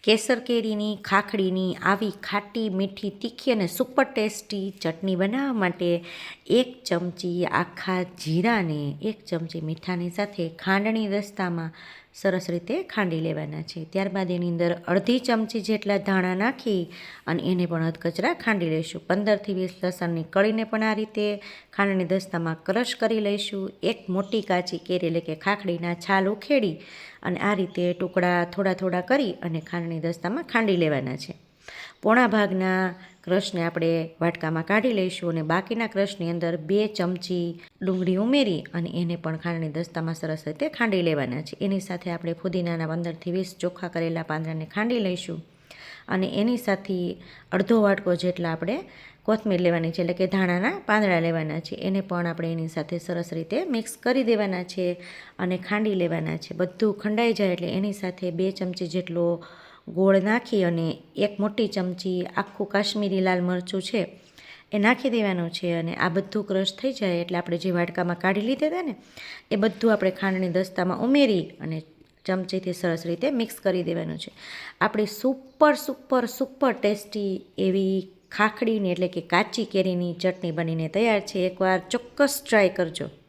કેસર કેરીની ખાખડીની આવી ખાટી મીઠી તીખી અને સુપર ટેસ્ટી ચટણી બનાવવા માટે 1 ચમચી આખા જીરાને 1 ચમચી મીઠાની સાથે ખાંડણી દસ્તામાં સરસ રીતે ખાંડી લેવાના છે. ત્યારબાદ એની અંદર અડધી ચમચી જેટલા ધાણા નાખી અને એને પણ અધકચરા ખાંડી લઈશું. 15થી 20 લસણની કળીને પણ આ રીતે ખાંડણી દસ્તામાં ક્રશ કરી લઈશું. 1 મોટી કાચી કેરી એટલે કે ખાખડીના છાલ ઉખેડી અને આ રીતે ટુકડા થોડા થોડા કરી અને ખાંડણી દસ્તામાં ખાંડી લેવાના છે. પોણા ભાગના ક્રશને આપણે વાટકામાં કાઢી લઈશું અને બાકીના ક્રશની અંદર 2 ચમચી ડુંગળી ઉમેરી અને એને પણ ખાંડણી દસ્તામાં સરસ રીતે ખાંડી લેવાના છે. એની સાથે આપણે ફુદીનાના 15થી 20 ચોખ્ખા કરેલા પાંદડાને ખાંડી લઈશું અને એની સાથે અડધો વાટકો જેટલા આપણે કોથમીર લેવાની છે, એટલે કે ધાણાના પાંદડા લેવાના છે. એને પણ આપણે એની સાથે સરસ રીતે મિક્સ કરી દેવાના છે અને ખાંડી લેવાના છે. બધું ખંડાઈ જાય એટલે એની સાથે 2 ચમચી જેટલો ગોળ નાખી અને 1 મોટી ચમચી આખું કાશ્મીરી લાલ મરચું છે એ નાખી દેવાનું છે. અને આ બધું ક્રશ થઈ જાય એટલે આપણે જે વાટકામાં કાઢી લીધા હતા ને એ બધું આપણે ખાંડણી દસ્તામાં ઉમેરી અને ચમચીથી સરસ રીતે મિક્સ કરી દેવાનું છે. આપણી સુપર ટેસ્ટી એવી ખાખડીની એટલે કે કાચી કેરીની ચટણી બનીને તૈયાર છે. એકવાર ચોક્કસ ટ્રાય કરજો.